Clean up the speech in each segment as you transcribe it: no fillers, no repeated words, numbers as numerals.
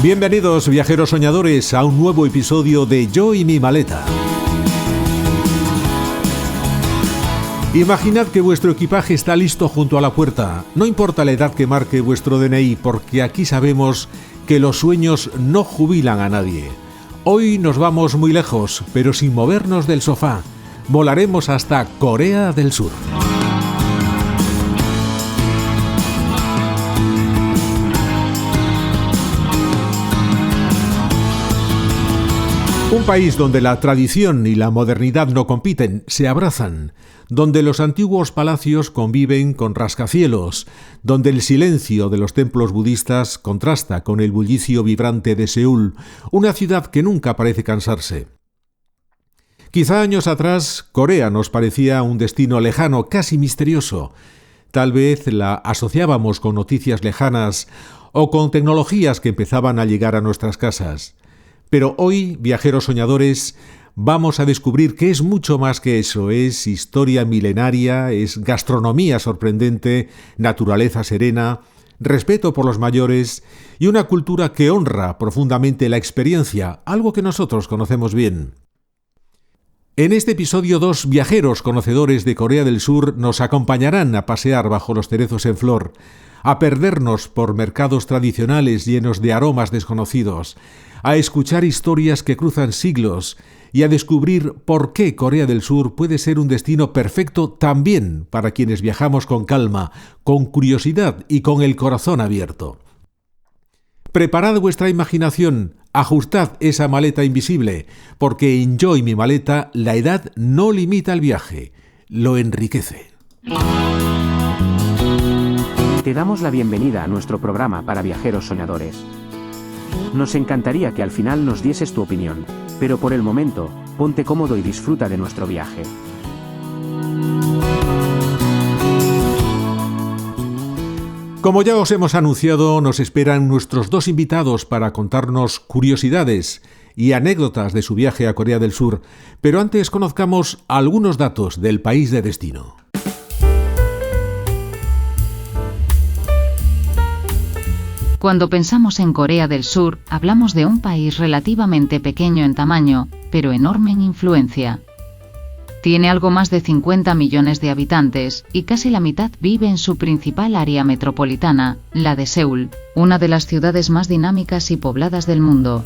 Bienvenidos, viajeros soñadores, a un nuevo episodio de Yo y mi maleta. Imaginad que vuestro equipaje está listo junto a la puerta. No importa la edad que marque vuestro DNI, porque aquí sabemos que los sueños no jubilan a nadie. Hoy nos vamos muy lejos, pero sin movernos del sofá. Volaremos hasta Corea del Sur. Un país donde la tradición y la modernidad no compiten, se abrazan, donde los antiguos palacios conviven con rascacielos, donde el silencio de los templos budistas contrasta con el bullicio vibrante de Seúl, una ciudad que nunca parece cansarse. Quizá años atrás, Corea nos parecía un destino lejano, casi misterioso. Tal vez la asociábamos con noticias lejanas o con tecnologías que empezaban a llegar a nuestras casas. Pero hoy, viajeros soñadores, vamos a descubrir que es mucho más que eso. Es historia milenaria, es gastronomía sorprendente, naturaleza serena, respeto por los mayores y una cultura que honra profundamente la experiencia, algo que nosotros conocemos bien. En este episodio, dos viajeros conocedores de Corea del Sur nos acompañarán a pasear bajo los cerezos en flor, a perdernos por mercados tradicionales llenos de aromas desconocidos, a escuchar historias que cruzan siglos y a descubrir por qué Corea del Sur puede ser un destino perfecto también para quienes viajamos con calma, con curiosidad y con el corazón abierto. Preparad vuestra imaginación, ajustad esa maleta invisible, porque en Yo y mi maleta la edad no limita el viaje, lo enriquece. Te damos la bienvenida a nuestro programa para viajeros soñadores. Nos encantaría que al final nos dieses tu opinión, pero por el momento, ponte cómodo y disfruta de nuestro viaje. Como ya os hemos anunciado, nos esperan nuestros dos invitados para contarnos curiosidades y anécdotas de su viaje a Corea del Sur, pero antes conozcamos algunos datos del país de destino. Cuando pensamos en Corea del Sur, hablamos de un país relativamente pequeño en tamaño, pero enorme en influencia. Tiene algo más de 50 millones de habitantes, y casi la mitad vive en su principal área metropolitana, la de Seúl, una de las ciudades más dinámicas y pobladas del mundo.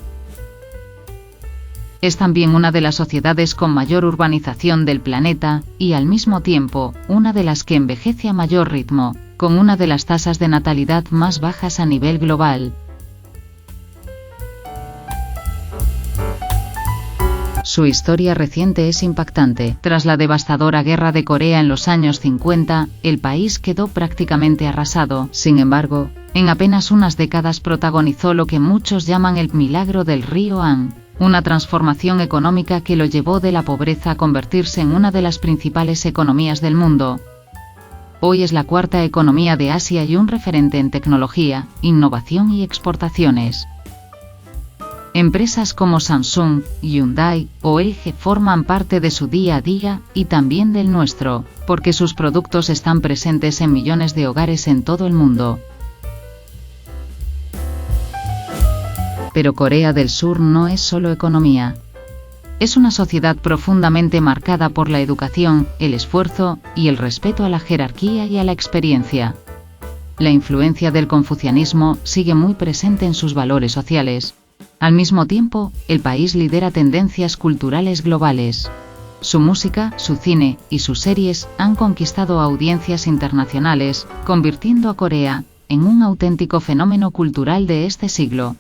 Es también una de las sociedades con mayor urbanización del planeta, y al mismo tiempo, una de las que envejece a mayor ritmo, con una de las tasas de natalidad más bajas a nivel global. Su historia reciente es impactante. Tras la devastadora Guerra de Corea en los años 50, el país quedó prácticamente arrasado. Sin embargo, en apenas unas décadas protagonizó lo que muchos llaman el milagro del río Han, una transformación económica que lo llevó de la pobreza a convertirse en una de las principales economías del mundo. Hoy es la cuarta economía de Asia y un referente en tecnología, innovación y exportaciones. Empresas como Samsung, Hyundai o LG forman parte de su día a día y también del nuestro, porque sus productos están presentes en millones de hogares en todo el mundo. Pero Corea del Sur no es solo economía. Es una sociedad profundamente marcada por la educación, el esfuerzo y el respeto a la jerarquía y a la experiencia. La influencia del confucianismo sigue muy presente en sus valores sociales. Al mismo tiempo, el país lidera tendencias culturales globales. Su música, su cine y sus series han conquistado audiencias internacionales, convirtiendo a Corea en un auténtico fenómeno cultural de este siglo.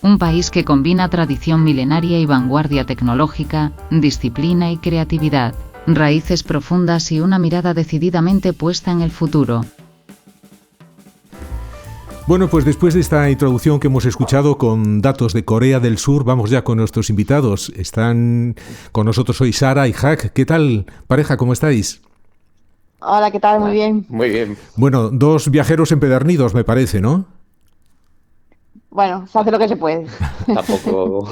Un país que combina tradición milenaria y vanguardia tecnológica, disciplina y creatividad, raíces profundas y una mirada decididamente puesta en el futuro. Bueno, pues después de esta introducción que hemos escuchado con datos de Corea del Sur, vamos ya con nuestros invitados. Están con nosotros hoy Sara y Jack. ¿Qué tal, pareja? ¿Cómo estáis? Hola, ¿qué tal? Muy bien. Muy bien. Bueno, dos viajeros empedernidos, me parece, ¿no? Bueno, se hace lo que se puede. Tampoco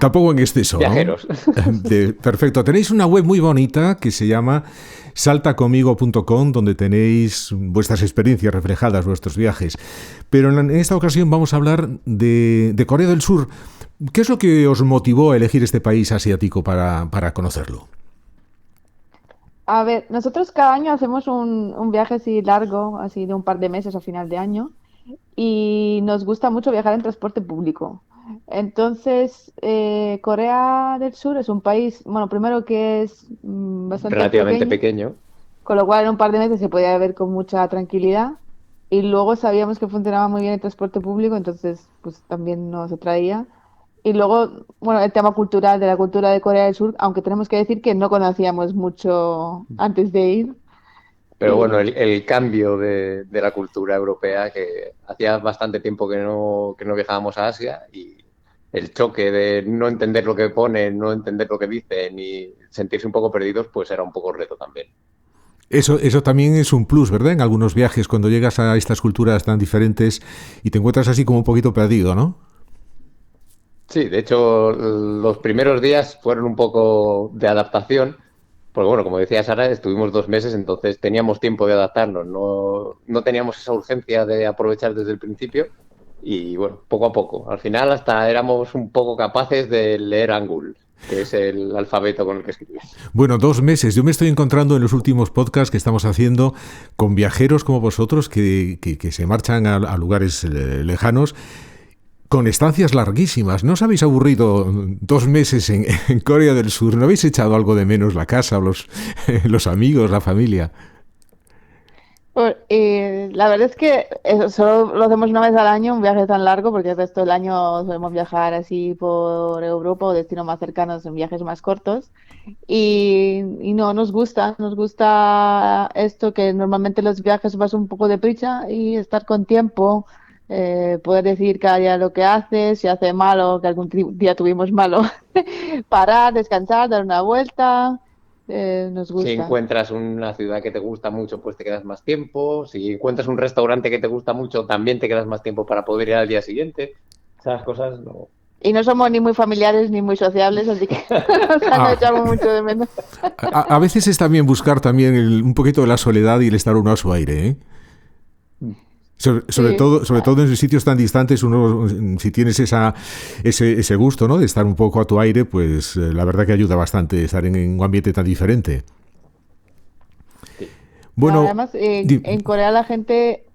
Tampoco en exceso, ¿no? viajeros. Perfecto. Tenéis una web muy bonita que se llama saltaconmigo.com, donde tenéis vuestras experiencias reflejadas, vuestros viajes. Pero en esta ocasión vamos a hablar de Corea del Sur. ¿Qué es lo que os motivó a elegir este país asiático para conocerlo? A ver, nosotros cada año hacemos un viaje así largo, así de un par de meses a final de año, y nos gusta mucho viajar en transporte público. Entonces, Corea del Sur es un país, bueno, primero que es bastante Relativamente pequeño, pequeño. con lo cual en un par de meses se podía ver con mucha tranquilidad. Y luego sabíamos que funcionaba muy bien el transporte público, entonces pues también nos atraía. Y luego, bueno, el tema cultural, de la cultura de Corea del Sur, aunque tenemos que decir que no conocíamos mucho antes de ir. Pero bueno, Y, el cambio de la cultura europea, que hacía bastante tiempo que no viajábamos a Asia, y el choque de no entender lo que ponen, no entender lo que dicen y sentirse un poco perdidos, pues era un poco reto también. Eso también es un plus, ¿verdad? En algunos viajes, cuando llegas a estas culturas tan diferentes y te encuentras así como un poquito perdido, ¿no? Sí, de hecho, los primeros días fueron un poco de adaptación, porque bueno, como decía Sara, estuvimos 2 meses, entonces teníamos tiempo de adaptarnos, no teníamos esa urgencia de aprovechar desde el principio y bueno, poco a poco. Al final hasta éramos un poco capaces de leer Hangul, que es el alfabeto con el que escribir. Bueno, 2 meses. Yo me estoy encontrando en los últimos podcasts que estamos haciendo con viajeros como vosotros que se marchan a lugares lejanos con estancias larguísimas. ¿No os habéis aburrido 2 meses en Corea del Sur? ¿No habéis echado algo de menos la casa, los amigos, la familia? la verdad es que eso solo lo hacemos una vez al año, un viaje tan largo, porque el resto del año solemos viajar así por Europa o destinos más cercanos en viajes más cortos. Y no, nos gusta esto que normalmente los viajes vas un poco deprisa y estar con tiempo, poder decir cada día lo que haces, si hace malo, que algún día tuvimos malo, parar, descansar, dar una vuelta, nos Si gusta. encuentras una ciudad que te gusta mucho, pues te quedas más tiempo. Si encuentras un restaurante que te gusta mucho, también te quedas más tiempo para poder ir al día siguiente. Esas cosas no. Y no somos ni muy familiares ni muy sociables, así que o sea, no Ah, echamos mucho de menos. a veces es también buscar también un poquito de la soledad y el estar uno a su aire, ¿eh? Sí, Sobre todo en sitios tan distantes, uno, si tienes ese gusto, ¿no? De estar un poco a tu aire, pues la verdad que ayuda bastante estar en un ambiente tan diferente. Sí. Bueno, además, di- en Corea la gente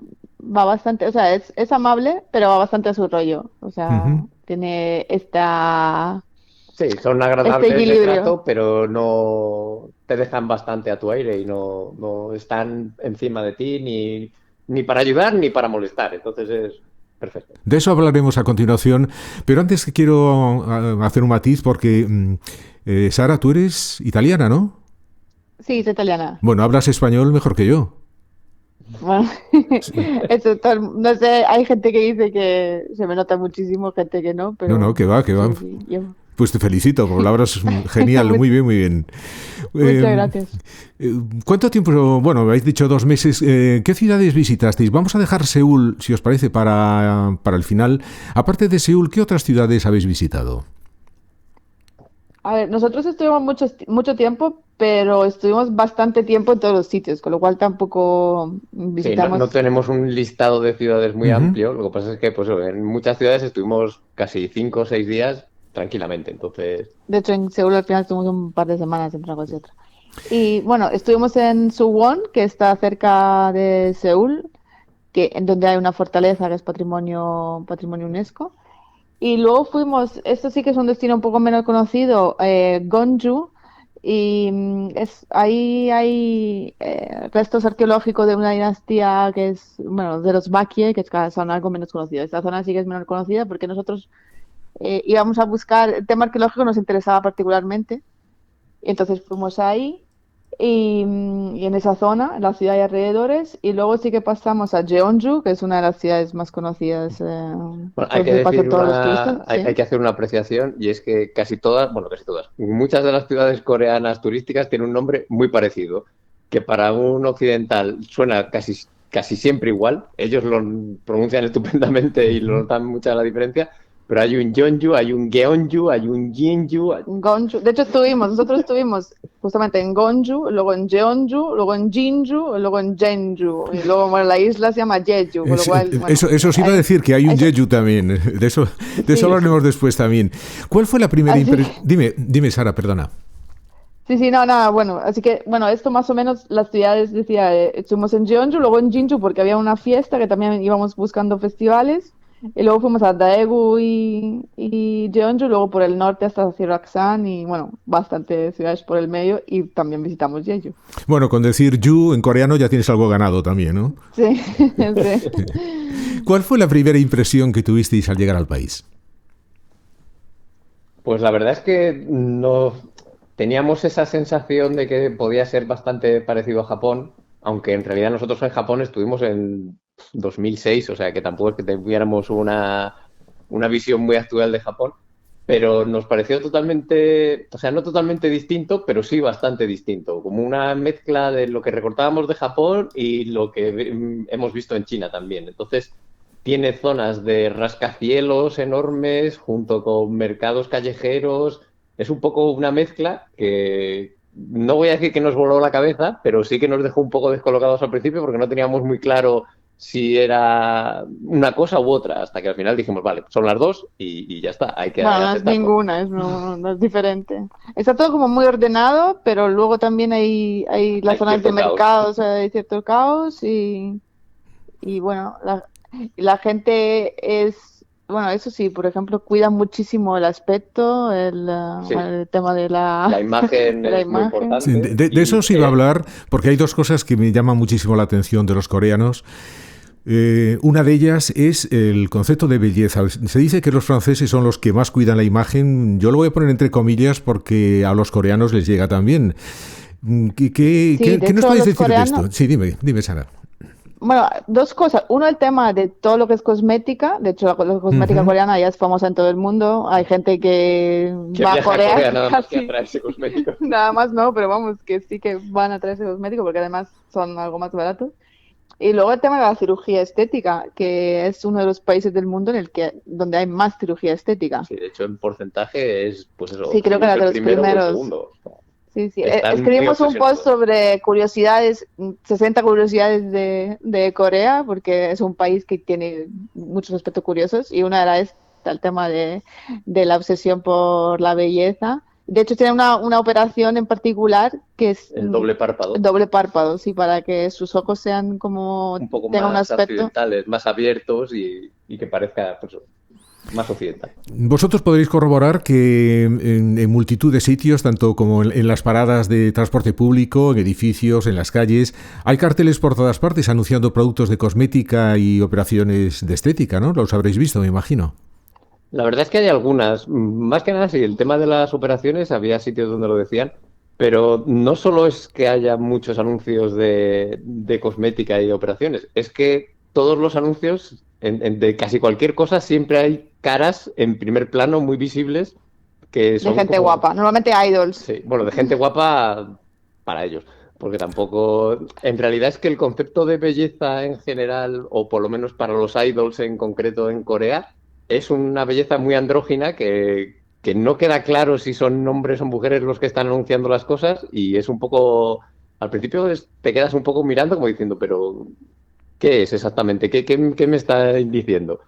va bastante, o sea, es amable, pero va bastante a su rollo. O sea, ujú. tiene Sí, son este agradables de equilibrio. trato, pero no te dejan bastante a tu aire y no están encima de ti ni para ayudar ni para molestar. Entonces es perfecto. De eso hablaremos a continuación, pero antes que quiero hacer un matiz porque, Sara, tú eres italiana, ¿no? Sí, es italiana. Bueno, hablas español mejor que yo. Bueno, eso, no sé, hay gente que dice que se me nota muchísimo, gente que no, No, no, pero que va. sí, sí, yo. Pues te felicito, porque lo hablas genial, muy bien, muy bien. Muchas Eh, gracias. ¿Cuánto tiempo? Bueno, habéis dicho 2 meses. ¿Qué ciudades visitasteis? Vamos a dejar Seúl, si os parece, para el final. Aparte de Seúl, ¿qué otras ciudades habéis visitado? A ver, nosotros estuvimos mucho tiempo, pero estuvimos bastante tiempo en todos los sitios, con lo cual tampoco Sí, no visitamos. tenemos un listado de ciudades muy Ujú. amplio. Lo que pasa es que pues, en muchas ciudades estuvimos casi 5 o 6 días tranquilamente. Entonces, De hecho, en Seúl al final estuvimos un par de semanas entre una cosa y otra. Y bueno, estuvimos en Suwon, que está cerca de Seúl, en donde hay una fortaleza que es patrimonio UNESCO. Y luego fuimos, esto sí que es un destino un poco menos conocido, Gwangju, y ahí hay restos arqueológicos de una dinastía que es, bueno, de los Baekje, que son algo menos conocidos. Esta zona sí que es menos conocida porque nosotros íbamos a buscar, el tema arqueológico nos interesaba particularmente, y entonces fuimos ahí y en esa zona, en la ciudad y alrededores, y luego sí que pasamos a Jeonju, que es una de las ciudades más conocidas bueno, por donde pasan todos los turistas, hay sí. que hacer una apreciación y es que casi todas, muchas de las ciudades coreanas turísticas tienen un nombre muy parecido, que para un occidental suena casi casi siempre igual. Ellos lo pronuncian estupendamente y lo notan mucha la diferencia. Pero hay un Jeonju, hay un Gyeongju, hay un Jinju. Gonju. De hecho, nosotros estuvimos justamente en Gonju, luego en Jeonju, luego en Jinju, luego en Jeonju. Y luego, bueno, la isla se llama Jeju, con lo cual... Bueno, eso os iba a decir, que hay un Jeju también. De eso hablaremos después también. ¿Cuál fue la primera impresión? Dime, Sara, perdona. Sí, no, nada, bueno, así que, bueno, esto más o menos las ciudades, decía, estuvimos en Jeonju, luego en Jinju porque había una fiesta que también íbamos buscando festivales, y luego fuimos a Daegu y Jeonju, luego por el norte hasta Gyeongsang y, bueno, bastantes ciudades por el medio, y también visitamos Jeju. Bueno, con decir Ju en coreano ya tienes algo ganado también, ¿no? Sí, sí. ¿Cuál fue la primera impresión que tuvisteis al llegar al país? Pues la verdad es que no teníamos esa sensación de que podía ser bastante parecido a Japón, aunque en realidad nosotros en Japón estuvimos en 2006, o sea que tampoco es que tuviéramos una visión muy actual de Japón, pero nos pareció totalmente, o sea, no totalmente distinto, pero sí bastante distinto, como una mezcla de lo que recordábamos de Japón y lo que hemos visto en China también. Entonces, tiene zonas de rascacielos enormes junto con mercados callejeros. Es un poco una mezcla que no voy a decir que nos voló la cabeza, pero sí que nos dejó un poco descolocados al principio porque no teníamos muy claro si era una cosa u otra, hasta que al final dijimos, vale, son las dos y ya está, hay que No, no es aceptarlo. ninguna, no es diferente. Está todo como muy ordenado, pero luego también hay las Hay zonas de cierto caos. mercados, hay cierto caos y bueno, la gente es, bueno, eso sí, por ejemplo, cuida muchísimo el aspecto, Sí. el tema de La imagen de la es muy imagen. importante. Sí, de eso os iba a hablar, porque hay dos cosas que me llaman muchísimo la atención de los coreanos. Una de ellas es el concepto de belleza. Se dice que los franceses son los que más cuidan la imagen. Yo lo voy a poner entre comillas porque a los coreanos les llega también. ¿Qué nos hecho, podéis los decir de esto? coreanos- Sí, dime, Sara. Bueno, dos cosas. Uno, el tema de todo lo que es cosmética. De hecho, la cosmética Ujú. coreana ya es famosa en todo el mundo. Hay gente que Que va a viaja a Corea Corea nada más que a casi. traerse cosméticos. Nada más no, pero vamos, que sí que van a traerse cosméticos porque además son algo más baratos. Y luego el tema de la cirugía estética, que es uno de los países del mundo donde hay más cirugía estética. Sí, de hecho, en porcentaje es, pues eso, Sí, creo que era de el los primero o el primeros. segundo. Sí. Están muy Escribimos un obsesionados. post sobre curiosidades, 60 curiosidades de Corea, porque es un país que tiene muchos aspectos curiosos, y una era esta, el tema de la obsesión por la belleza. De hecho, tiene una operación en particular que es El doble párpado. doble párpado, sí, para que sus ojos sean como, Un poco tengan un más aspecto. occidentales, más abiertos y que parezca pues, más occidental. Vosotros podréis corroborar que en multitud de sitios, tanto como en las paradas de transporte público, en edificios, en las calles, hay carteles por todas partes anunciando productos de cosmética y operaciones de estética, ¿no? Los habréis visto, me imagino. La verdad es que hay algunas, más que nada sí, el tema de las operaciones, había sitios donde lo decían, pero no solo es que haya muchos anuncios de cosmética y de operaciones, es que todos los anuncios de casi cualquier cosa siempre hay caras en primer plano muy visibles que De son gente como... guapa, normalmente idols. Sí, bueno, de gente guapa para ellos, porque tampoco... En realidad es que el concepto de belleza en general, o por lo menos para los idols en concreto en Corea, es una belleza muy andrógina que no queda claro si son hombres o mujeres los que están anunciando las cosas y es un poco... Al principio te quedas un poco mirando como diciendo, pero ¿qué es exactamente? ¿Qué me está diciendo?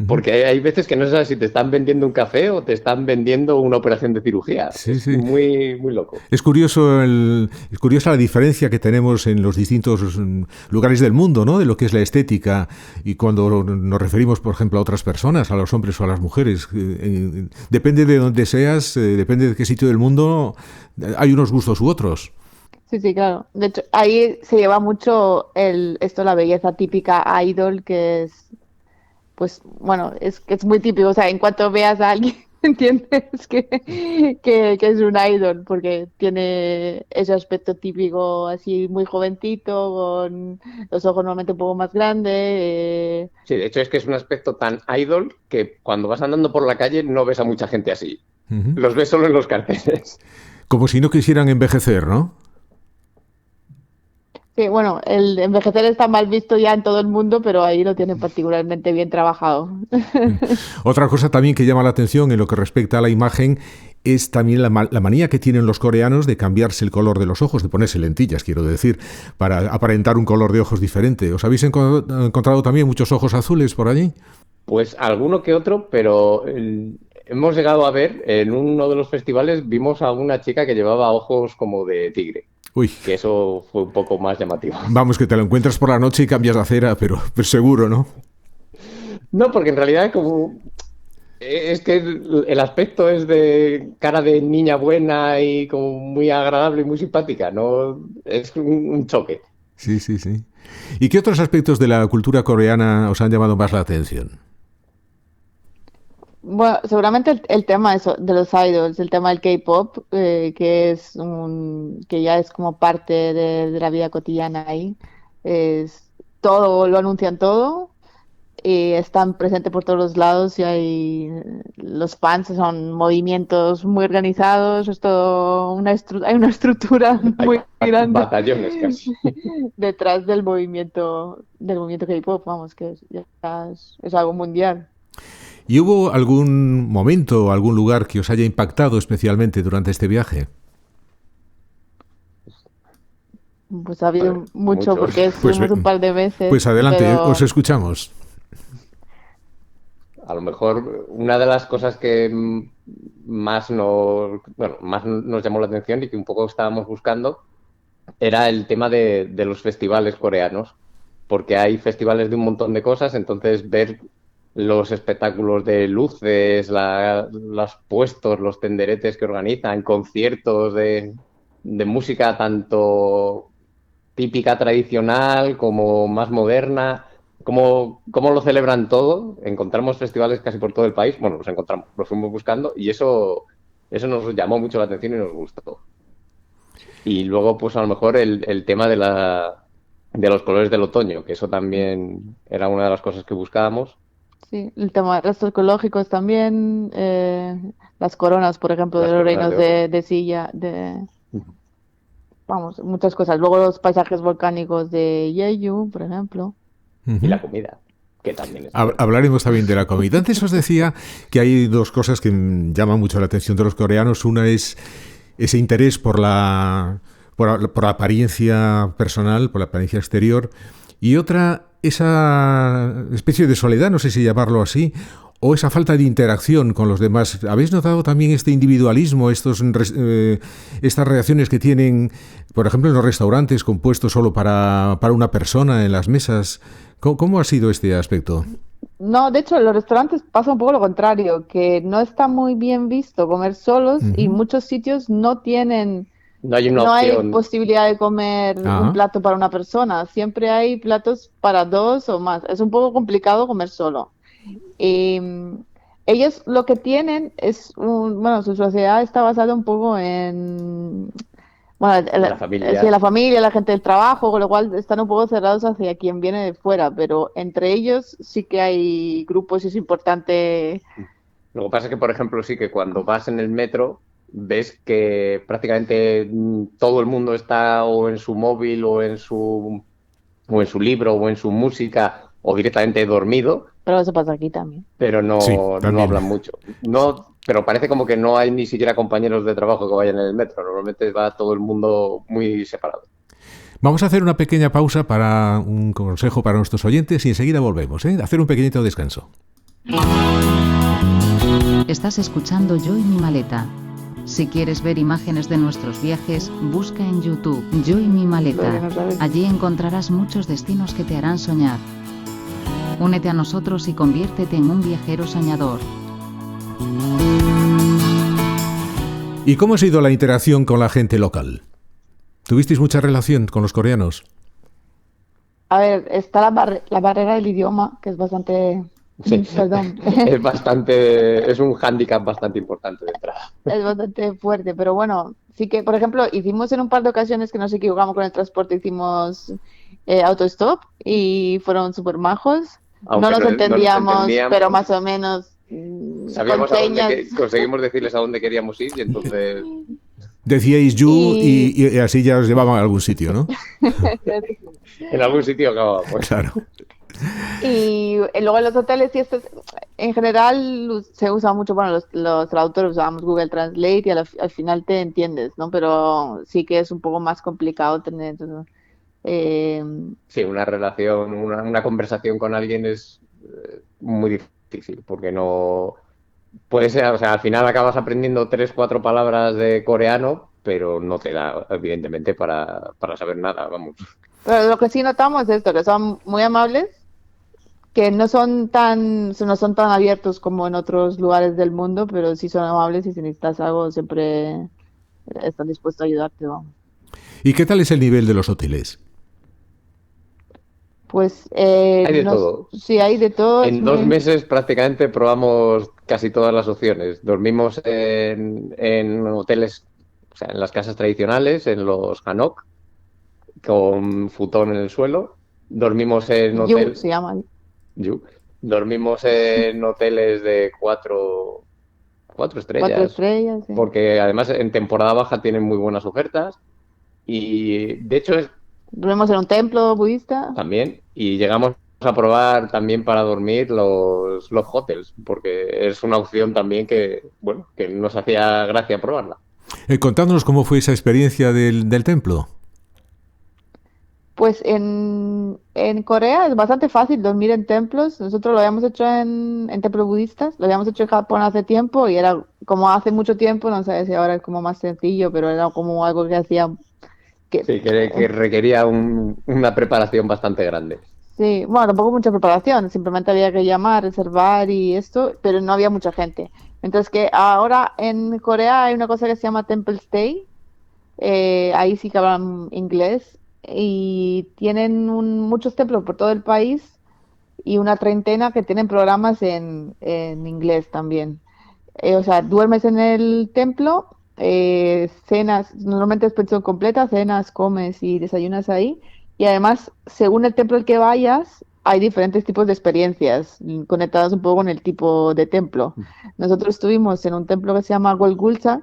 Porque hay veces que no sabes si te están vendiendo un café o te están vendiendo una operación de cirugía. Sí, Es sí. muy, muy loco. Es curiosa la diferencia que tenemos en los distintos lugares del mundo, ¿no? De lo que es la estética y cuando nos referimos, por ejemplo, a otras personas, a los hombres o a las mujeres. Depende de dónde seas, depende de qué sitio del mundo, hay unos gustos u otros. Sí, claro. De hecho, ahí se lleva mucho la belleza típica idol, que es, pues, bueno, que es muy típico. O sea, en cuanto veas a alguien, entiendes que es un idol, porque tiene ese aspecto típico, así muy jovencito, con los ojos normalmente un poco más grandes. Sí, de hecho es que es un aspecto tan idol que cuando vas andando por la calle no ves a mucha gente así. Uh-huh. Los ves solo en los carteles. Como si no quisieran envejecer, ¿no? Sí, bueno, el envejecer está mal visto ya en todo el mundo, pero ahí lo tienen particularmente bien trabajado. Otra cosa también que llama la atención en lo que respecta a la imagen es también la manía que tienen los coreanos de cambiarse el color de los ojos, de ponerse lentillas, quiero decir, para aparentar un color de ojos diferente. ¿Os habéis encontrado también muchos ojos azules por allí? Pues alguno que otro, pero hemos llegado a ver en uno de los festivales, vimos a una chica que llevaba ojos como de tigre, Uy, que eso fue un poco más llamativo. vamos, que te lo encuentras por la noche y cambias de acera, pero seguro, ¿no? No, porque en realidad como es que el aspecto es de cara de niña buena y como muy agradable y muy simpática, ¿no? Es un choque. Sí, sí, sí. ¿Y qué otros aspectos de la cultura coreana os han llamado más la atención? Bueno, seguramente el tema de los idols, el tema del K-pop, que ya es como parte de la vida cotidiana ahí, es todo, lo anuncian todo y están presentes por todos los lados y los fans son movimientos muy organizados, es todo hay una estructura Hay muy grande batallones casi. detrás del movimiento K-pop, vamos, es algo mundial. ¿Y hubo algún momento, algún lugar que os haya impactado especialmente durante este viaje? Pues ha A ver, habido mucho muchos. porque Pues, estuvimos un par de veces, pues adelante, os pero escuchamos. A lo mejor una de las cosas que más nos llamó la atención y que un poco estábamos buscando era el tema de los festivales coreanos, porque hay festivales de un montón de cosas, entonces ver los espectáculos de luces, los puestos, los tenderetes que organizan, conciertos de música tanto típica tradicional como más moderna, cómo lo celebran todo. Encontramos festivales casi por todo el país, bueno, los encontramos, los fuimos buscando y eso nos llamó mucho la atención y nos gustó. Y luego, pues a lo mejor el tema de los colores del otoño, que eso también era una de las cosas que buscábamos. sí, el tema de restos ecológicos también, las coronas, por ejemplo, de Las los coronas reinos de oro. de silla, vamos, muchas cosas. Luego los paisajes volcánicos de Jeju, por ejemplo. Y Ujú. la comida, que también está muy buena. Hablaremos también de la comida. Antes os decía que hay dos cosas que llaman mucho la atención de los coreanos. Una es ese interés por la apariencia personal, por la apariencia exterior, y otra, esa especie de soledad, no sé si llamarlo así, o esa falta de interacción con los demás. ¿Habéis notado también este individualismo, estas reacciones que tienen, por ejemplo, en los restaurantes compuestos solo para una persona en las mesas? ¿Cómo ha sido este aspecto? No, de hecho, en los restaurantes pasa un poco lo contrario, que no está muy bien visto comer solos y Ujú. muchos sitios no tienen. No hay una No hay opción. posibilidad de comer un Ah, plato para una persona, siempre hay platos para dos o más. Es un poco complicado comer solo. Y ellos lo que tienen bueno, su sociedad está basada un poco bueno, En la sí, familia. la familia, la gente del trabajo, con lo cual están un poco cerrados hacia quien viene de fuera, pero entre ellos sí que hay grupos y es importante. Lo que pasa es que, por ejemplo, sí que cuando vas en el metro ves que prácticamente todo el mundo está o en su móvil o en su libro o en su música o directamente dormido, Pero eso pasa aquí también. pero sí, no también. hablan mucho. No, pero parece como que no hay ni siquiera compañeros de trabajo que vayan en el metro. Normalmente va todo el mundo muy separado. Vamos a hacer una pequeña pausa para un consejo para nuestros oyentes y enseguida volvemos, ¿eh? Hacer un pequeñito descanso. Estás escuchando Yo y mi maleta. Si quieres ver imágenes de nuestros viajes, busca en YouTube Yo y mi maleta. Allí encontrarás muchos destinos que te harán soñar. Únete a nosotros y conviértete en un viajero soñador. ¿Y cómo ha sido la interacción con la gente local? ¿Tuvisteis mucha relación con los coreanos? A ver, está la barrera del idioma, que es bastante, Sí, perdón, es un hándicap bastante importante de entrada. es bastante fuerte, pero bueno, sí que, por ejemplo, hicimos en un par de ocasiones que nos equivocamos con el transporte, hicimos autostop y fueron súper majos. No Aunque nos no nos entendíamos, pero entendíamos, más o menos con sabíamos señas. conseguimos decirles a dónde queríamos ir y entonces Decíais you Y- y así ya os llevaban a algún sitio, ¿no? En algún sitio acababa, pues. Claro. Y luego en los hoteles y esto, en general se usa mucho, bueno, los traductores usamos Google Translate y al final te entiendes, ¿no? Pero sí que es un poco más complicado tener eh, Sí, una relación, una conversación con alguien es muy difícil, porque no puede ser, o sea, al final acabas aprendiendo 3, 4 palabras de coreano, pero no te da, evidentemente, para saber nada, vamos. pero lo que sí notamos es esto, que son muy amables, que no son tan abiertos como en otros lugares del mundo, pero sí son amables y si necesitas algo siempre están dispuestos a ayudarte, vamos. ¿Y qué tal es el nivel de los hoteles? Pues Hay de todo. sí, hay de todo, es En 2 meses muy... prácticamente probamos casi todas las opciones. Dormimos en hoteles, o sea, en las casas tradicionales, en los hanok, con futón en el suelo. Dormimos en You hotel, se llama. Yu. Dormimos en hoteles de cuatro 4 estrellas, estrellas, sí. porque además en temporada baja tienen muy buenas ofertas y de hecho es Dormimos en un templo budista. también, y llegamos a probar también para dormir los love hotels, porque es una opción también que, bueno, que nos hacía gracia probarla. Contándonos cómo fue esa experiencia del templo. Pues en Corea es bastante fácil dormir en templos. Nosotros lo habíamos hecho en templos budistas, lo habíamos hecho en Japón hace tiempo y era como hace mucho tiempo, no sé si ahora es como más sencillo, pero era como algo que hacía que Sí, que requería una preparación bastante grande. sí, bueno, tampoco mucha preparación, simplemente había que llamar, reservar y esto, pero no había mucha gente. Entonces que ahora en Corea hay una cosa que se llama Temple Stay, ahí sí que hablan inglés y tienen muchos templos por todo el país y una treintena que tienen programas en inglés también. O sea, duermes en el templo, cenas, normalmente es pensión completa, cenas, comes y desayunas ahí. Y además, según el templo al que vayas, hay diferentes tipos de experiencias conectadas un poco con el tipo de templo. Nosotros estuvimos en un templo que se llama Golgulsa,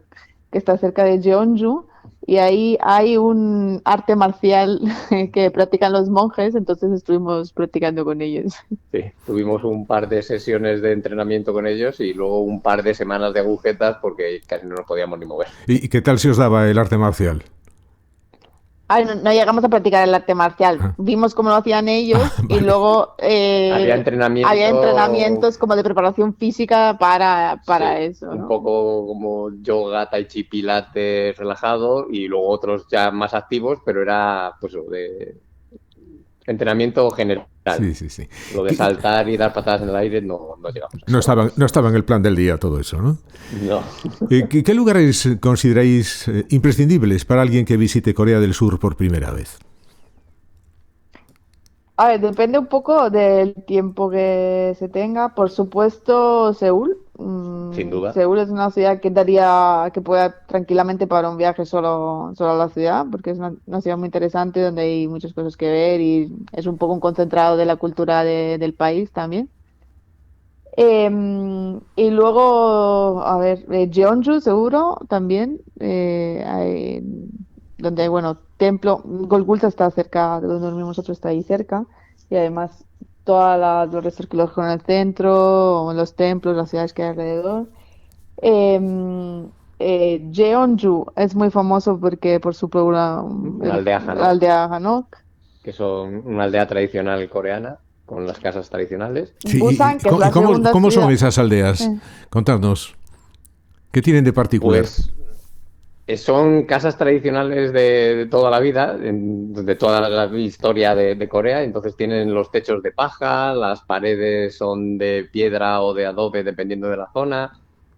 que está cerca de Jeonju, y ahí hay un arte marcial que practican los monjes, entonces estuvimos practicando con ellos. Sí, tuvimos un par de sesiones de entrenamiento con ellos y luego un par de semanas de agujetas porque casi no nos podíamos ni mover. ¿Y qué tal se os daba el arte marcial? Ay, no llegamos a practicar el arte marcial. Ah, Vimos cómo lo hacían ellos y vale. luego Había había entrenamiento, entrenamientos como de preparación física para sí, eso, un ¿no? poco como yoga, tai chi, pilates relajado y luego otros ya más activos, pero era pues de entrenamiento general. Sí, sí, sí. Lo de saltar y dar patadas en el aire no llegamos a No eso. estaba, no estaba en el plan del día todo eso, ¿no? No. ¿Qué lugares consideráis imprescindibles para alguien que visite Corea del Sur por primera vez? A ver, depende un poco del tiempo que se tenga. Por supuesto, Seúl. Sin duda. Seúl es una ciudad que daría, que pueda tranquilamente para un viaje solo a la ciudad, porque es una ciudad muy interesante donde hay muchas cosas que ver y es un poco un concentrado de la cultura del país también. Y luego, a ver, Jeonju seguro también, donde hay, bueno, templo, Golgulsa está cerca de donde dormimos nosotros, está ahí cerca, y además los restos arqueológicos en el centro, los templos, las ciudades que hay alrededor. Jeonju es muy famoso porque por su Una aldea la Hanok, aldea Hanok. que son una aldea tradicional coreana, con las casas tradicionales. Sí, Busan, que es la cómo, segunda cómo son ciudad. esas aldeas? eh, Contadnos. ¿Qué tienen de particular? Pues son casas tradicionales de toda la vida, de toda la historia de Corea. Entonces tienen los techos de paja, las paredes son de piedra o de adobe, dependiendo de la zona.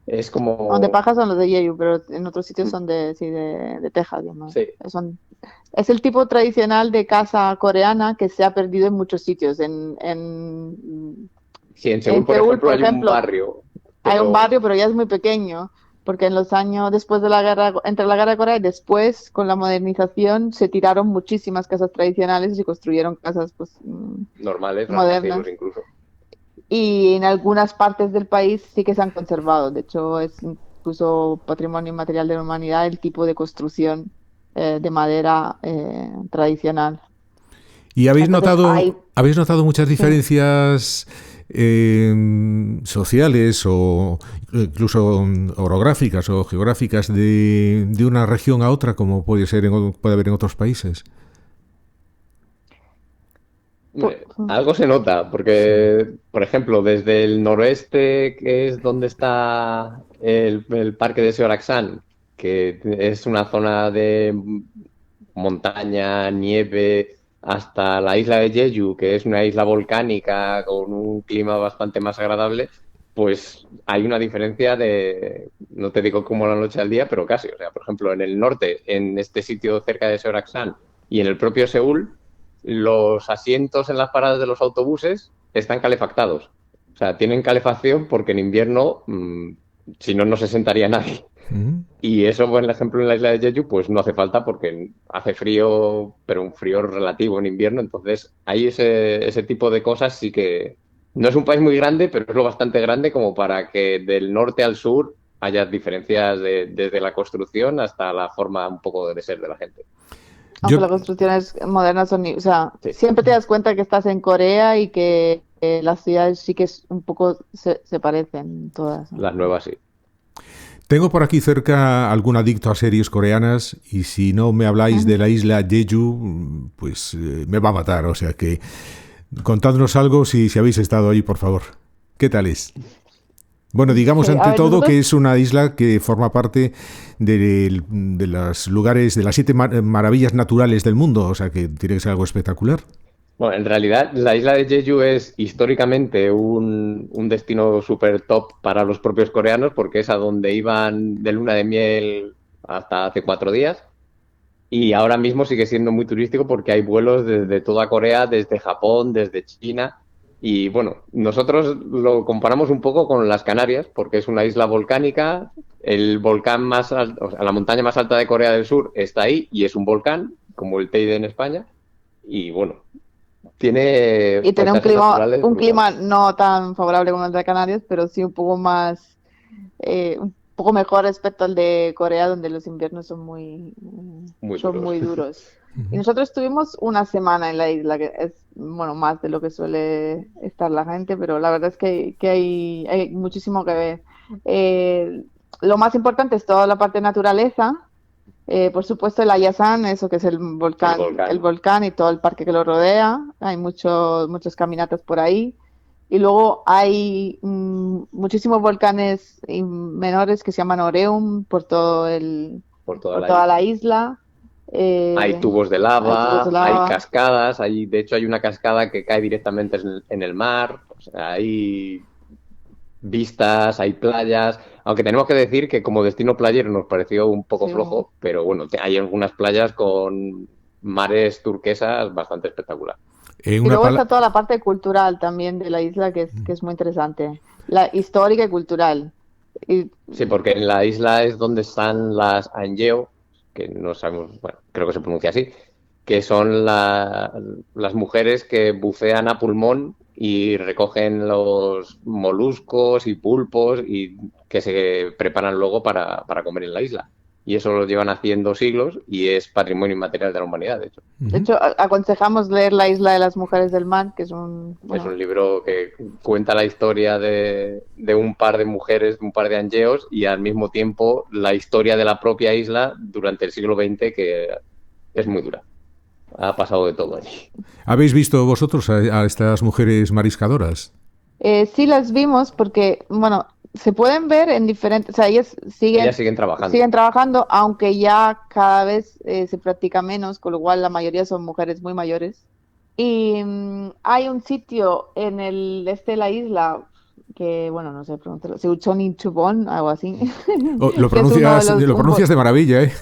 Es Donde como, paja son los de Jeju, pero en otros sitios son sí, de tejas, digamos. sí, Es el tipo tradicional de casa coreana que se ha perdido en muchos sitios. sí, en Seúl, En por Seúl, ejemplo, por hay un ejemplo, barrio, hay un pero barrio, pero ya es muy pequeño, porque en los años después de la guerra, entre la guerra de Corea y después, con la modernización, se tiraron muchísimas casas tradicionales y se construyeron casas pues, normales, modernas. rascacielos incluso. Y en algunas partes del país sí que se han conservado. De hecho, incluso patrimonio inmaterial de la humanidad, el tipo de construcción de madera tradicional. ¿Y Entonces, hay, habéis notado muchas sí. diferencias sociales o incluso orográficas o geográficas de una región a otra, como puede ser puede haber en otros países? pu- Algo se nota, Sí. porque, por ejemplo, desde el noroeste, que es donde está el parque de Seoraksan, que es una zona de montaña, nieve, hasta la isla de Jeju, que es una isla volcánica con un clima bastante más agradable, pues hay una diferencia de, no te digo como la noche al día, pero casi. O sea, por ejemplo, en el norte, en este sitio cerca de Seoraksan y en el propio Seúl, los asientos en las paradas de los autobuses están calefactados. O sea, tienen calefacción porque en invierno, si no, no se sentaría nadie. Mm. Y eso, por ejemplo, en la isla de Jeju, pues no hace falta porque hace frío, pero un frío relativo en invierno. Entonces, ahí ese tipo de cosas sí que... No es un país muy grande, pero es lo bastante grande como para que del norte al sur haya diferencias desde la construcción hasta la forma un poco de ser de la gente. Yo, Aunque las construcciones modernas son, o sea, Sí. siempre te das cuenta que estás en Corea y que las ciudades sí que un poco se parecen todas, ¿no? Las nuevas sí. tengo por aquí cerca algún adicto a series coreanas y si no me habláis de Ujú. la isla Jeju, pues me va a matar. O sea que contadnos algo si habéis estado ahí, por favor. ¿Qué tal es? Bueno, digamos Sí, a ante ver, todo que nosotros es una isla que forma parte de los lugares, de las siete maravillas naturales del mundo, o sea que tiene que ser algo espectacular. Bueno, en realidad la isla de Jeju es históricamente un destino súper top para los propios coreanos porque es a donde iban de luna de miel hasta hace 4 días y ahora mismo sigue siendo muy turístico porque hay vuelos desde toda Corea, desde Japón, desde China y bueno, nosotros lo comparamos un poco con las Canarias porque es una isla volcánica, el volcán más alto, o sea, la montaña más alta de Corea del Sur está ahí y es un volcán como el Teide en España y bueno, tiene y tener paisajes naturales un brutales. clima no tan favorable como el de Canarias, pero sí un poco más, un poco mejor respecto al de Corea, donde los inviernos Muy son duros. muy duros. Y nosotros estuvimos una semana en la isla, que es, bueno, más de lo que suele estar la gente, pero la verdad es que hay muchísimo que ver. Eh, lo más importante es toda la parte de naturaleza. Por supuesto, el Ayasan, eso que es El el volcán. volcán y todo el parque que lo rodea. Hay muchas caminatas por ahí. Y luego hay muchísimos volcanes menores que se llaman Oreum Por toda por la toda isla. la isla. Hay Eh, tubos de hay tubos de lava, hay lava. cascadas, de hecho hay una cascada que cae directamente en el mar, o sea, hay vistas, hay playas, aunque tenemos que decir que como destino playero nos pareció un poco Sí. flojo, pero bueno, hay algunas playas con mares turquesas bastante espectacular. En Y una luego pala está toda la parte cultural también de la isla, que es muy interesante. La histórica y cultural. Y, Sí, porque en la isla es donde están las Anjeo, que no sabemos, bueno, creo que se pronuncia así, que son las mujeres que bucean a pulmón y recogen los moluscos y pulpos y que se preparan luego para comer en la isla. Y eso lo llevan haciendo siglos y es patrimonio inmaterial de la humanidad, de hecho. de hecho, aconsejamos leer La isla de las mujeres del mar, que es Es bueno, un libro que cuenta la historia de un par de mujeres, de un par de angeos, y al mismo tiempo la historia de la propia isla durante el siglo XX, que es muy dura. Ha pasado de todo allí. ¿habéis visto vosotros a estas mujeres mariscadoras? sí las vimos porque, bueno, se pueden ver en diferentes, o sea, ellas Ellas siguen trabajando. siguen trabajando, aunque ya cada vez se practica menos, con lo cual la mayoría son mujeres muy mayores. Y hay un sitio en el este de la isla que, bueno, no sé pronunciarlo, Seuchoni Chubon, algo así, Oh, que es uno de lo pronuncias de maravilla, ¿eh?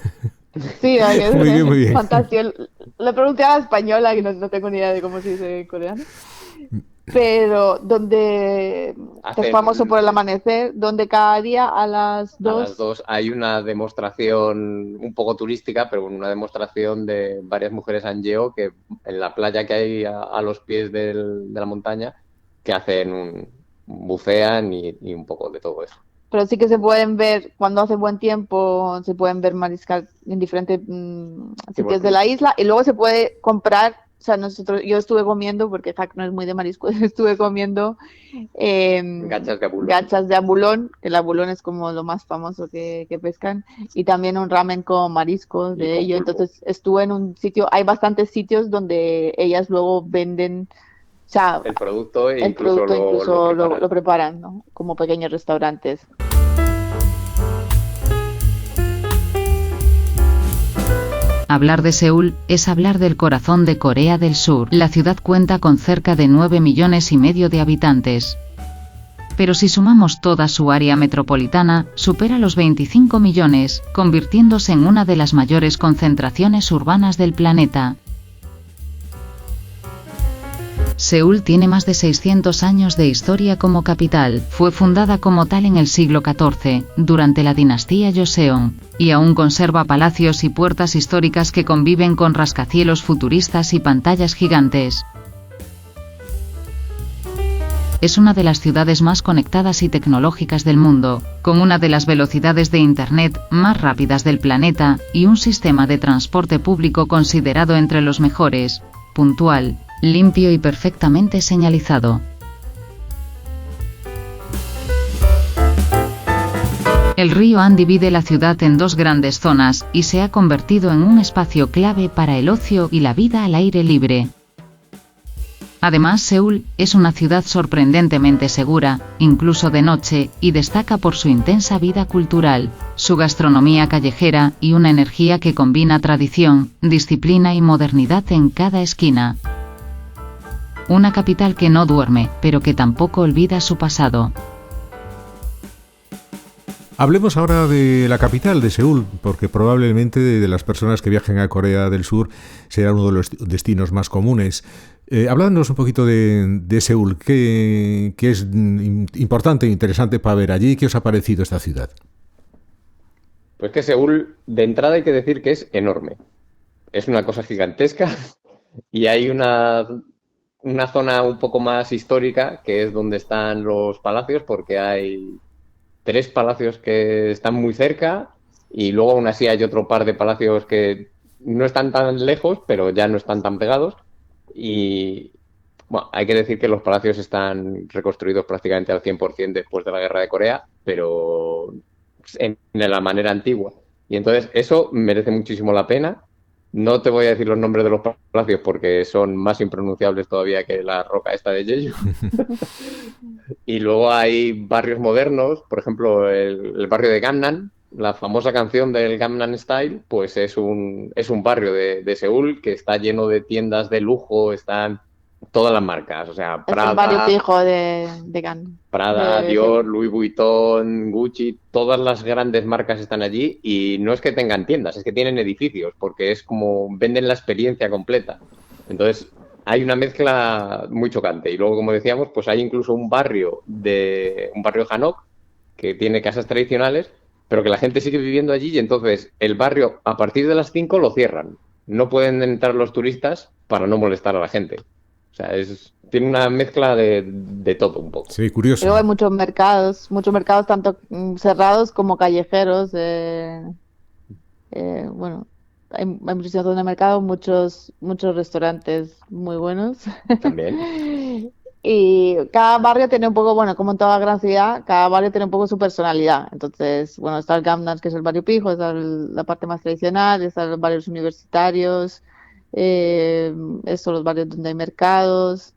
sí, Muy bien, muy bien. fantástico. Lo pronunciaba española, que no tengo ni idea de cómo se dice en coreano, pero donde es famoso por Hacen el amanecer, donde cada día a las a las 2. 2 hay una demostración un poco turística, pero una demostración de varias mujeres angeo que en la playa que hay a los pies de la montaña, que hacen bucean y un poco de todo eso. pero sí que se pueden ver, cuando hace buen tiempo, se pueden ver mariscal en diferentes sitios de la isla y luego se puede comprar, o sea, yo estuve comiendo, porque Jack no es muy de marisco, estuve comiendo gachas de abulón, que el abulón es como lo más famoso que pescan, y también un ramen con mariscos de ello. Entonces estuve en un sitio, hay bastantes sitios donde ellas luego venden, o sea, el producto e el incluso producto incluso lo lo preparan, ¿no? Como pequeños restaurantes. Hablar de Seúl es hablar del corazón de Corea del Sur. La ciudad cuenta con cerca de 9,5 millones de habitantes. Pero si sumamos toda su área metropolitana, supera los 25 millones, convirtiéndose en una de las mayores concentraciones urbanas del planeta. Seúl tiene más de 600 años de historia como capital, fue fundada como tal en el siglo XIV, durante la dinastía Joseon, y aún conserva palacios y puertas históricas que conviven con rascacielos futuristas y pantallas gigantes. Es una de las ciudades más conectadas y tecnológicas del mundo, con una de las velocidades de Internet más rápidas del planeta, y un sistema de transporte público considerado entre los mejores, puntual, limpio y perfectamente señalizado. El río Han divide la ciudad en dos grandes zonas y se ha convertido en un espacio clave para el ocio y la vida al aire libre. Además, Seúl es una ciudad sorprendentemente segura, incluso de noche, y destaca por su intensa vida cultural, su gastronomía callejera y una energía que combina tradición, disciplina y modernidad en cada esquina. Una capital que no duerme, pero que tampoco olvida su pasado. Hablemos ahora de la capital, de Seúl, porque probablemente de las personas que viajen a Corea del Sur será uno de los destinos más comunes. Hablándonos un poquito de Seúl, ¿qué es importante e interesante para ver allí? ¿Qué os ha parecido esta ciudad? Pues que Seúl, de entrada hay que decir que es enorme. Es una cosa gigantesca y hay una zona un poco más histórica, que es donde están los palacios, porque hay 3 palacios que están muy cerca y luego aún así hay otro par de palacios que no están tan lejos, pero ya no están tan pegados. Y bueno, hay que decir que los palacios están reconstruidos prácticamente al 100% después de la Guerra de Corea, pero en la manera antigua. Y entonces eso merece muchísimo la pena. No te voy a decir los nombres de los palacios porque son más impronunciables todavía que la roca esta de Jeju. Y luego hay barrios modernos, por ejemplo, el barrio de Gangnam, la famosa canción del Gangnam Style, pues es un barrio de Seúl que está lleno de tiendas de lujo, están todas las marcas, o sea, Es el barrio fijo de Gangnam. Prada, Dior, Louis Vuitton, Gucci, todas las grandes marcas están allí y no es que tengan tiendas, es que tienen edificios, porque es como venden la experiencia completa. Entonces, hay una mezcla muy chocante. Y luego, como decíamos, pues hay incluso un barrio Hanok que tiene casas tradicionales, pero que la gente sigue viviendo allí y entonces el barrio a partir de las 5 lo cierran. No pueden entrar los turistas para no molestar a la gente. O sea, tiene una mezcla de todo un poco. Sí, curioso. Luego hay muchos mercados tanto cerrados como callejeros. Bueno, hay muchísimas zonas de mercado, muchos restaurantes muy buenos. También. Y cada barrio tiene un poco, bueno, como en toda gran ciudad, cada barrio tiene un poco su personalidad. Entonces, bueno, está el Gangnam, que es el barrio pijo, está la parte más tradicional, están los barrios universitarios, estos los barrios donde hay mercados.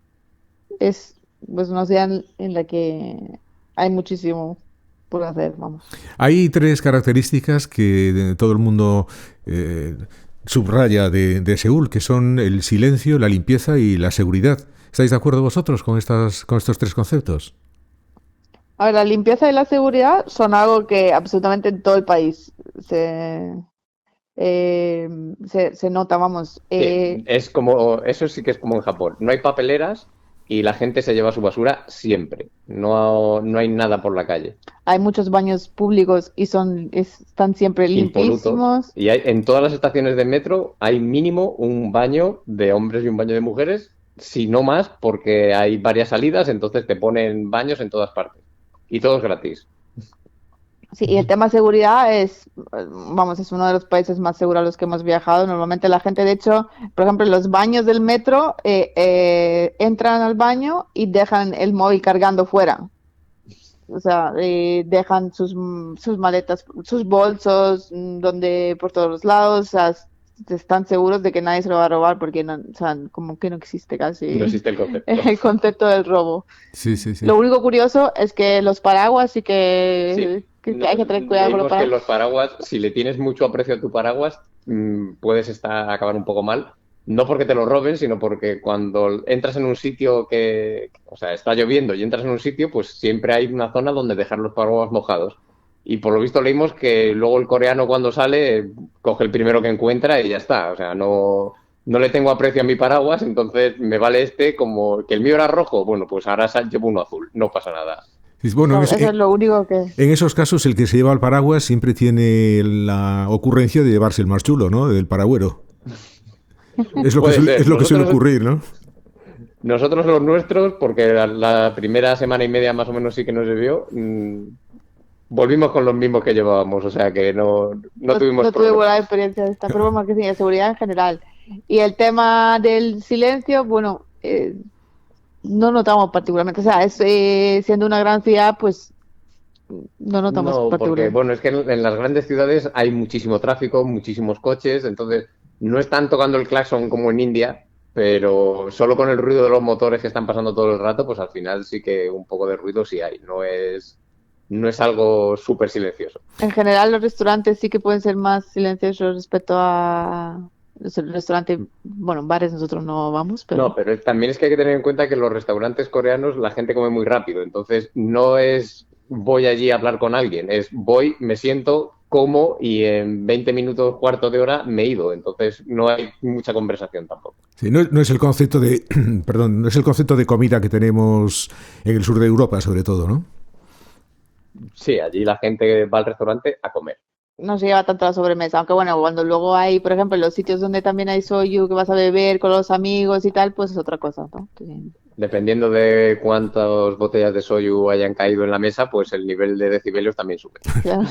Es pues una ciudad en la que hay muchísimo por hacer, vamos. Hay 3 características que todo el mundo subraya de Seúl, que son el silencio, la limpieza y la seguridad. ¿Estáis de acuerdo vosotros con estos 3 conceptos? A ver, la limpieza y la seguridad son algo que absolutamente en todo el país se nota, vamos. Es como, eso sí que es como en Japón. No hay papeleras y la gente se lleva su basura siempre. No hay nada por la calle. Hay muchos baños públicos y están siempre Impolutos. limpísimos. Y en todas las estaciones de metro hay mínimo un baño de hombres y un baño de mujeres, si no más, porque hay varias salidas, entonces te ponen baños en todas partes. Y todo es gratis. Sí, y el tema seguridad es, vamos, es uno de los países más seguros a los que hemos viajado. Normalmente la gente, de hecho, por ejemplo, en los baños del metro, entran al baño y dejan el móvil cargando fuera. O sea, dejan sus maletas, sus bolsos, donde por todos los lados, o sea, están seguros de que nadie se lo va a robar porque no, o sea, como que no existe No casi existe el concepto. el concepto del robo. Sí, sí, sí. Lo único curioso es que los paraguas sí Sí, que hay que tener cuidado con los leímos que los paraguas. paraguas, si le tienes mucho aprecio a tu paraguas, puedes acabar un poco mal. No porque te lo roben, sino porque cuando entras en un sitio o sea, está lloviendo y entras en un sitio, pues siempre hay una zona donde dejar los paraguas mojados. Y por lo visto leímos que luego el coreano cuando sale coge el primero que encuentra y ya está. O sea, no le tengo aprecio a mi paraguas, entonces me vale como que el mío era rojo. Bueno, pues ahora llevo uno azul, no pasa nada. Bueno, Eso es lo único que... en esos casos el que se lleva el paraguas siempre tiene la ocurrencia de llevarse el más chulo, ¿no? Del paragüero. Es lo que, Puede ser. es lo que suele ocurrir, ¿no? Nosotros los nuestros, porque la primera semana y media más o menos sí que nos llovió, volvimos con los mismos que llevábamos, o sea que no tuvimos No tuve problemas. buena experiencia de esta, pero bueno, que sí, de seguridad en general. Y el tema del silencio, bueno, no notamos particularmente, o sea, siendo una gran ciudad, pues no notamos No, porque particularmente. bueno, es que en las grandes ciudades hay muchísimo tráfico, muchísimos coches, entonces no están tocando el claxon como en India, pero solo con el ruido de los motores que están pasando todo el rato, pues al final sí que un poco de ruido sí hay, no es algo súper silencioso. En general, los restaurantes sí que pueden ser más silenciosos respecto a los restaurantes, bueno, bares nosotros no vamos, No, pero pero también es que hay que tener en cuenta que en los restaurantes coreanos la gente come muy rápido, entonces no es voy allí a hablar con alguien, es voy, me siento, como y en 20 minutos, cuarto de hora me he ido, entonces no hay mucha conversación tampoco. Sí, no es el concepto de, perdón, no es el concepto de comida que tenemos en el sur de Europa, sobre todo, ¿no? Sí, allí la gente va al restaurante a comer. no se lleva tanto la sobremesa. Aunque bueno, cuando luego hay, por ejemplo, en los sitios donde también hay soju, que vas a beber con los amigos y tal, pues es otra cosa, ¿no? Sí. Dependiendo de cuántas botellas de soju hayan caído en la mesa, pues el nivel de decibelios también sube. Claro.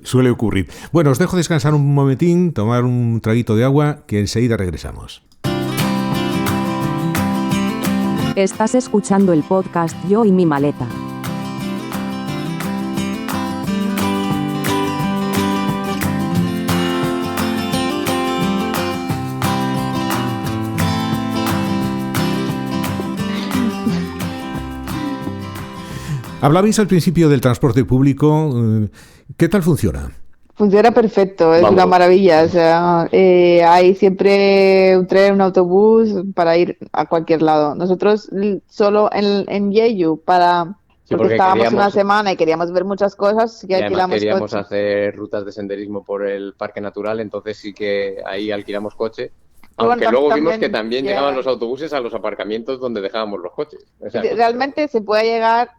Suele ocurrir. Bueno, os dejo descansar un momentín, tomar un traguito de agua, que enseguida regresamos. Estás escuchando el podcast Yo y mi maleta. Hablabais al principio del transporte público. ¿Qué tal funciona? Funciona perfecto, es Vamos. una maravilla. O sea, hay siempre un tren, un autobús para ir a cualquier lado. Nosotros solo en Jeju, Sí, porque estábamos una queríamos, semana y queríamos ver muchas cosas, y que además alquilamos queríamos coche. hacer rutas de senderismo por el parque natural, entonces sí que ahí alquilamos coche. Pero Aunque bueno, luego vimos que también también llegaban los autobuses a los aparcamientos donde dejábamos los coches. O sea, realmente se puede llegar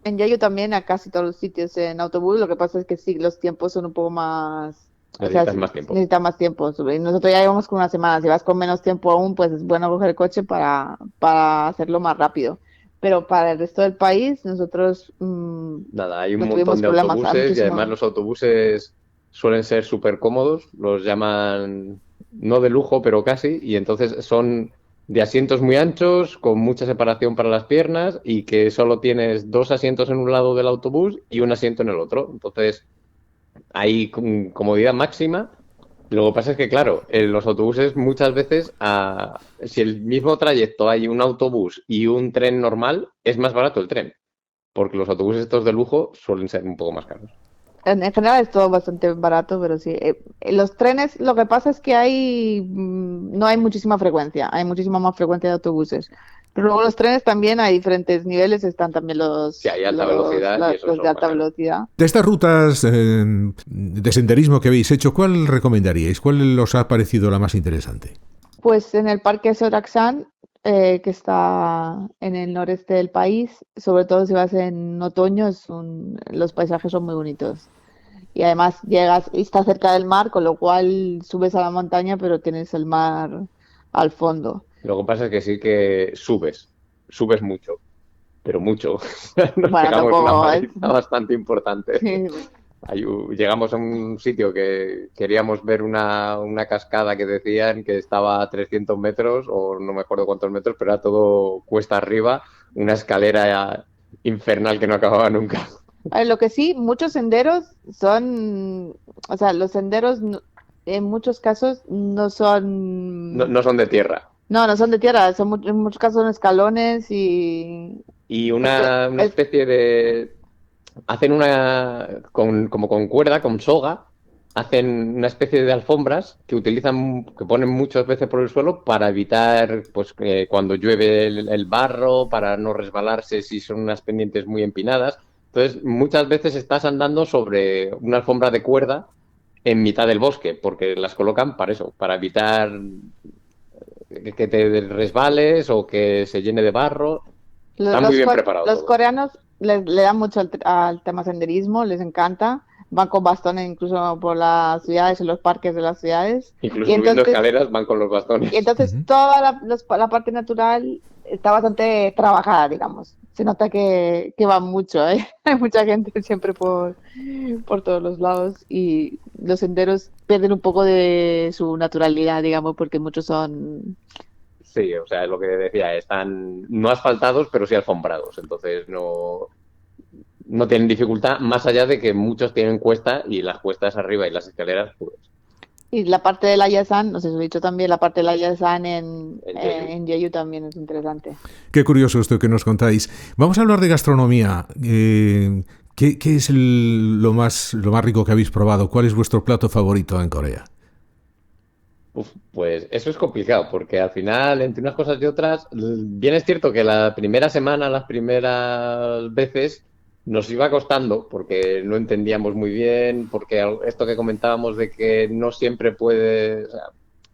en Jeju también a casi todos los sitios en autobús. Lo que pasa es que sí, los tiempos son un poco más. O sea, necesitas más tiempo. necesita más tiempo. Y nosotros ya llevamos con una semana. Si vas con menos tiempo aún, pues es bueno coger el coche para hacerlo más rápido. Pero para el resto del país, nosotros Nada, hay un no montón tuvimos de problemas. Hay autobuses y además muchísimo. los autobuses suelen ser súper cómodos, los llaman no de lujo, pero casi, y entonces son de asientos muy anchos, con mucha separación para las piernas y que solo tienes 2 asientos en un lado del autobús y un asiento en el otro. Entonces hay comodidad máxima. Lo que pasa es que, claro, en los autobuses muchas veces, si el mismo trayecto hay un autobús y un tren normal, es más barato el tren, porque los autobuses estos de lujo suelen ser un poco más caros. En general es todo bastante barato, pero sí. Los trenes, lo que pasa es que no hay muchísima frecuencia, hay muchísima más frecuencia de autobuses. Pero luego los trenes también hay diferentes niveles, están también Si hay alta velocidad y esos los son de alta más caros. velocidad. De estas rutas de senderismo que habéis hecho, ¿cuál recomendaríais? ¿Cuál os ha parecido la más interesante? Pues en el Parque Soraksan, que está en el noreste del país, sobre todo si vas en otoño, los paisajes son muy bonitos. Y además llegas y está cerca del mar, con lo cual subes a la montaña, pero tienes el mar al fondo. Lo que pasa es que sí que subes mucho, pero mucho. Nos Bueno, pegamos una tampoco es. paliza bastante importante. Sí, Llegamos a un sitio que queríamos ver una cascada que decían que estaba a 300 metros, o no me acuerdo cuántos metros, pero era todo cuesta arriba, una escalera infernal que no acababa nunca. A ver, lo que sí, muchos senderos son, o sea, los senderos en muchos casos no No, son, no son de tierra. no son de tierra, son en muchos casos son escalones y Y es- una es- especie de... Hacen como con cuerda, con soga, hacen una especie de alfombras que utilizan, que ponen muchas veces por el suelo para evitar, pues, que cuando llueve el barro, para no resbalarse si son unas pendientes muy empinadas. Entonces, muchas veces estás andando sobre una alfombra de cuerda en mitad del bosque, porque las colocan para eso, para evitar que te resbales o que se llene de barro. Está muy bien preparado los todo. coreanos le dan mucho al tema senderismo, les encanta, van con bastones incluso por las ciudades, en los parques de las ciudades, y Incluso subiendo entonces escaleras van con los Y bastones. entonces Ujú. toda la parte natural está bastante trabajada, digamos. Se nota que va mucho, ¿eh? Hay mucha gente siempre por todos los lados y los senderos pierden un poco de su naturalidad, digamos, porque muchos son... Sí, o sea, es lo que decía, están no asfaltados, pero sí alfombrados. Entonces no tienen dificultad, más allá de que muchos tienen cuesta y las cuestas arriba y las escaleras, pues, Y la parte de la Yasan, no sé si os he dicho también, la parte de la Yasan en Jeju. en Jeju también es interesante. Qué curioso esto que nos contáis. Vamos a hablar de gastronomía. ¿Qué es lo más rico que habéis probado? ¿Cuál es vuestro plato favorito en Corea? Uf, pues eso es complicado, porque al final, entre unas cosas y otras, bien es cierto que la primera semana, las primeras veces, nos iba costando, porque no entendíamos muy bien, porque esto que comentábamos de que no siempre puede, o sea,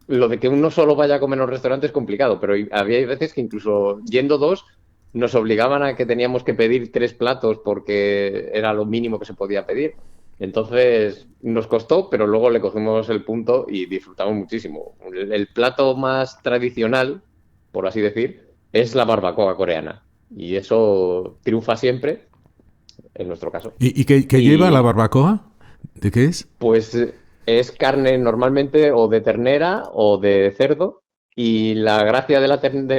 lo de que uno solo vaya a comer a un restaurante es complicado, pero había veces que incluso yendo dos, nos obligaban a que teníamos que pedir 3 platos porque era lo mínimo que se podía pedir. Entonces nos costó, pero luego le cogimos el punto y disfrutamos muchísimo. El plato más tradicional, por así decir, es la barbacoa coreana. Y eso triunfa siempre, en nuestro caso. ¿Y qué lleva la Y barbacoa? ¿De qué es? pues es carne normalmente o de ternera o de cerdo. Y la gracia de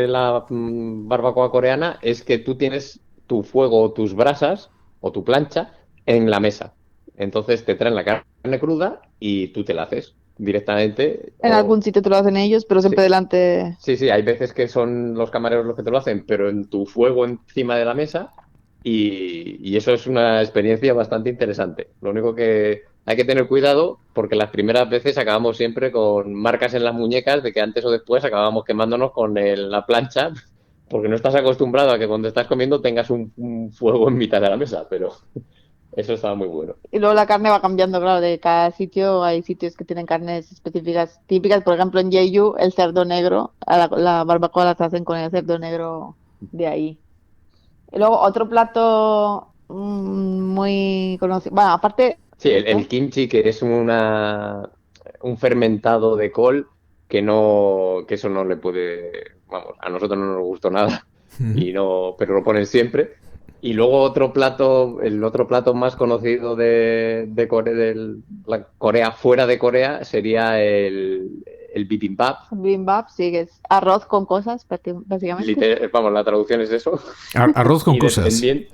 la barbacoa coreana es que tú tienes tu fuego o tus brasas o tu plancha en la mesa. Entonces te traen la carne cruda y tú te la haces directamente. En algún sitio te lo hacen ellos, pero Sí, siempre delante... sí, sí, hay veces que son los camareros los que te lo hacen, pero en tu fuego encima de la mesa y eso es una experiencia bastante interesante. Lo único que hay que tener cuidado porque las primeras veces acabamos siempre con marcas en las muñecas de que antes o después acabamos quemándonos con la plancha porque no estás acostumbrado a que cuando estás comiendo tengas un fuego en mitad de la mesa, pero eso estaba muy bueno. Y luego la carne va cambiando, claro, de cada sitio. Hay sitios que tienen carnes específicas, típicas. Por ejemplo, en Jeju, el cerdo negro, a la barbacoa las hacen con el cerdo negro de ahí. Y luego otro plato muy conocido. Bueno, aparte, Sí, el ¿eh? kimchi, que es un fermentado de col que eso no le puede, vamos, a nosotros no nos gustó nada Ujú. y no, pero lo ponen siempre. Y luego el otro plato más conocido de Corea, la Corea fuera de Corea sería el bibimbap. Bibimbap, sí, que es arroz con cosas, básicamente. Vamos, la traducción es eso. Arroz con Y cosas. dependiendo,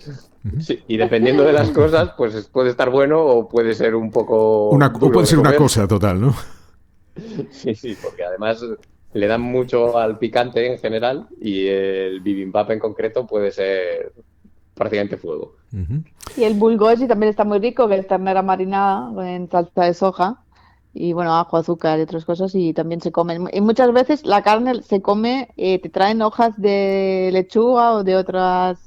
sí, y dependiendo de las cosas, pues puede estar bueno o puede ser un poco O duro puede de ser una comer. cosa total, ¿no? Sí, sí, porque además le dan mucho al picante en general y el bibimbap en concreto puede ser prácticamente fuego. Ujú. Y el bulgogi también está muy rico, que es ternera marinada en salsa de soja. Y bueno, ajo, azúcar y otras cosas. Y también se comen. Y muchas veces la carne se come, te traen hojas de lechuga o de otras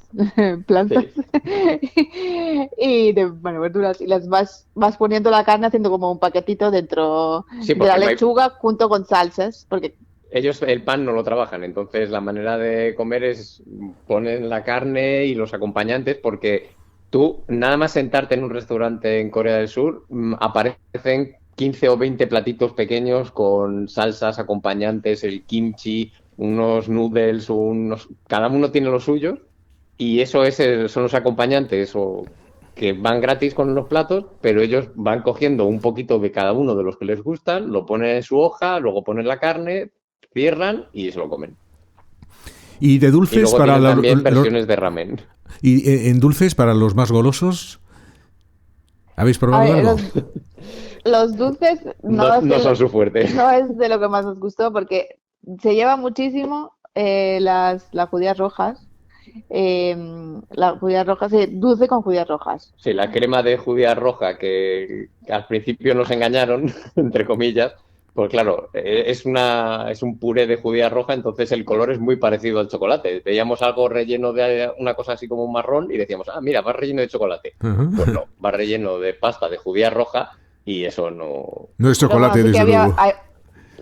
plantas. Sí, Y de, bueno, verduras. Y vas poniendo la carne haciendo como un paquetito dentro sí, de la porque lechuga junto con salsas. Porque ellos el pan no lo trabajan, entonces la manera de comer es ponen la carne y los acompañantes porque tú nada más sentarte en un restaurante en Corea del Sur aparecen 15 o 20 platitos pequeños con salsas, acompañantes, el kimchi, unos noodles, cada uno tiene los suyos y eso son los acompañantes o que van gratis con los platos, pero ellos van cogiendo un poquito de cada uno de los que les gustan, lo ponen en su hoja, luego ponen la carne, cierran y se lo comen. ¿Y de Y dulces luego para tienen también versiones de ramen. y en dulces para los más golosos? ¿Habéis A probado ver, algo? los dulces No son su fuerte. no es de lo que más nos gustó porque se lleva muchísimo las judías rojas. La judías rojas, dulce con judías rojas. Sí, la crema de judía roja que al principio nos engañaron, entre comillas, pues claro, es un puré de judía roja, entonces el color es muy parecido al chocolate. Veíamos algo relleno de una cosa así como un marrón y decíamos, ah, mira, va relleno de chocolate. Ajá. Pues no, va relleno de pasta de judía roja y eso no... No es Pero chocolate, bueno, sí que desde luego.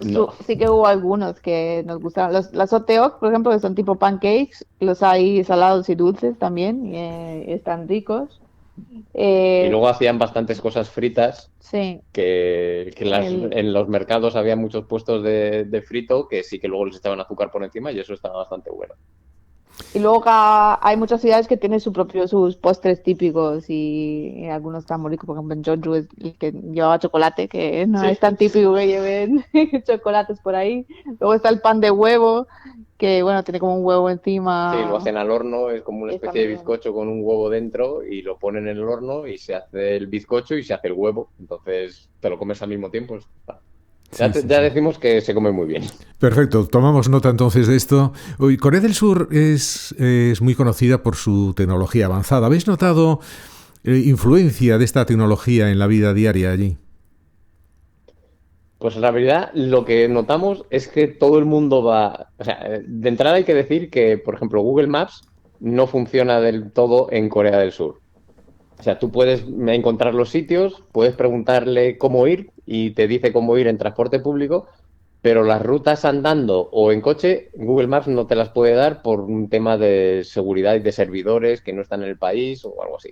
No. sí que hubo algunos que nos gustaron. Las oteok, por ejemplo, que son tipo pancakes, los hay salados y dulces también, y están ricos. Y Eh, luego hacían bastantes cosas fritas sí, que el- en los mercados había muchos puestos de frito que sí que luego les echaban azúcar por encima y eso estaba bastante bueno. y luego hay muchas ciudades que tienen sus postres típicos y algunos están muy ricos. Por ejemplo, en Jeonju es el que llevaba chocolate, que no Sí. es tan típico que lleven chocolates por ahí. Luego está el pan de huevo, que bueno, tiene como un huevo encima. Sí, lo hacen al horno, es como una Está especie de muy bueno. bizcocho con un huevo dentro y lo ponen en el horno y se hace el bizcocho y se hace el huevo. Entonces te lo comes al mismo tiempo. Ya Sí. decimos que se come muy bien. Perfecto, tomamos nota entonces de esto. Hoy, Corea del Sur es muy conocida por su tecnología avanzada. ¿Habéis notado influencia de esta tecnología en la vida diaria allí? Pues la verdad, lo que notamos es que todo el mundo va... O sea, de entrada hay que decir que, por ejemplo, Google Maps no funciona del todo en Corea del Sur. O sea, tú puedes encontrar los sitios, puedes preguntarle cómo ir y te dice cómo ir en transporte público, pero las rutas andando o en coche, Google Maps no te las puede dar por un tema de seguridad y de servidores que no están en el país o algo así.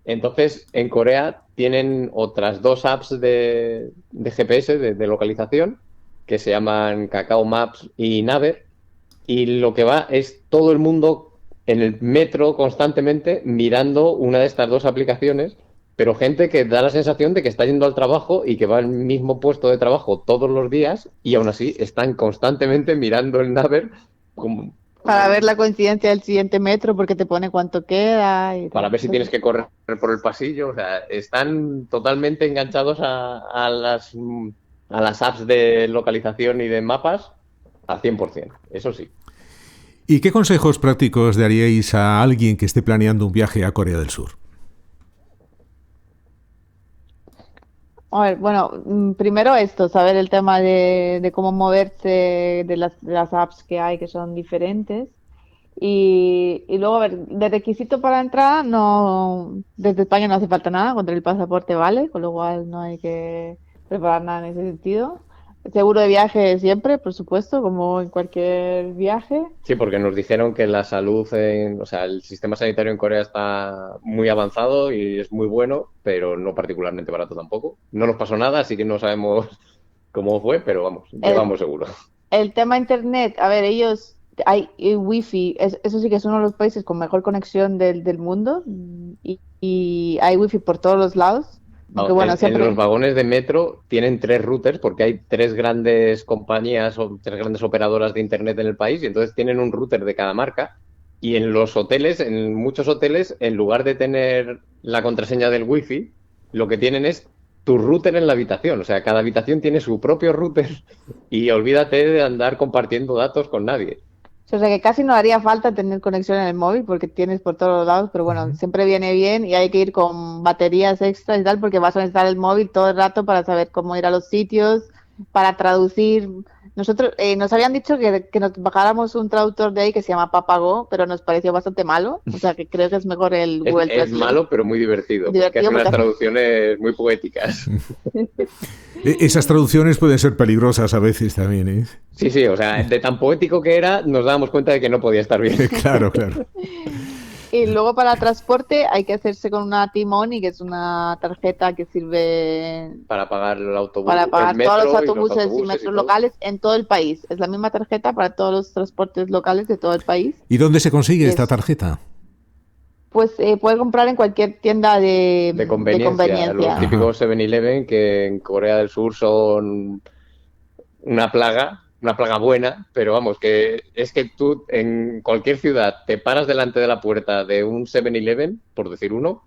Entonces, en Corea tienen otras dos apps de GPS, de localización, que se llaman Kakao Maps y Naver, y lo que va es todo el mundo en el metro constantemente mirando una de estas dos aplicaciones, pero gente que da la sensación de que está yendo al trabajo y que va al mismo puesto de trabajo todos los días y aún así están constantemente mirando el Naver como Para ver la coincidencia del siguiente metro, porque te pone cuánto queda y para tal. ver si tienes que correr por el pasillo. O sea, están totalmente enganchados a las apps de localización y de mapas al 100%, eso sí. ¿Y qué consejos prácticos daríais a alguien que esté planeando un viaje a Corea del Sur? A ver, bueno, primero esto, saber el tema de cómo moverse de las apps que hay que son diferentes. Y luego, a ver, de requisito para entrar, no, desde España no hace falta nada, con el pasaporte vale, con lo cual no hay que preparar nada en ese sentido. Seguro de viaje siempre, por supuesto, como en cualquier viaje. Sí, porque nos dijeron que la salud, o sea, el sistema sanitario en Corea está muy avanzado y es muy bueno, pero no particularmente barato tampoco. No nos pasó nada, así que no sabemos cómo fue, pero vamos, El, llevamos seguro. el tema internet, a ver, hay wifi, eso sí que es uno de los países con mejor conexión del mundo y hay wifi por todos los lados, aunque No, bueno, en los siempre... vagones de metro tienen 3 routers porque hay 3 grandes compañías o 3 grandes operadoras de internet en el país y entonces tienen un router de cada marca. Y en los hoteles, en muchos hoteles, en lugar de tener la contraseña del wifi, lo que tienen es tu router en la habitación. O sea, cada habitación tiene su propio router y olvídate de andar compartiendo datos con nadie. O sea que casi no haría falta tener conexión en el móvil porque tienes por todos lados, pero bueno, siempre viene bien y hay que ir con baterías extras y tal porque vas a necesitar el móvil todo el rato para saber cómo ir a los sitios, para traducir. Nosotros nos habían dicho que nos bajáramos un traductor de ahí que se llama Papago, pero nos pareció bastante malo, o sea que creo que es mejor el Google Es Translate. malo, pero muy divertido, porque hace Divertido unas porque- traducciones muy poéticas. Esas traducciones pueden ser peligrosas a veces también, ¿eh? Sí, sí, o sea, de tan poético que era, nos dábamos cuenta de que no podía estar bien. Claro, claro. Y luego para transporte hay que hacerse con una T-Money, que es una tarjeta que sirve Para pagar el autobús, para pagar el metro todos los y autobuses y autobuses metros todo. locales en todo el país. Es la misma tarjeta para todos los transportes locales de todo el país. ¿Y dónde se consigue esta Es- tarjeta? Pues puedes comprar en cualquier tienda de conveniencia. Los típicos 7-Eleven que en Corea del Sur son una plaga buena, pero vamos, que es que tú en cualquier ciudad te paras delante de la puerta de un 7-Eleven, por decir uno,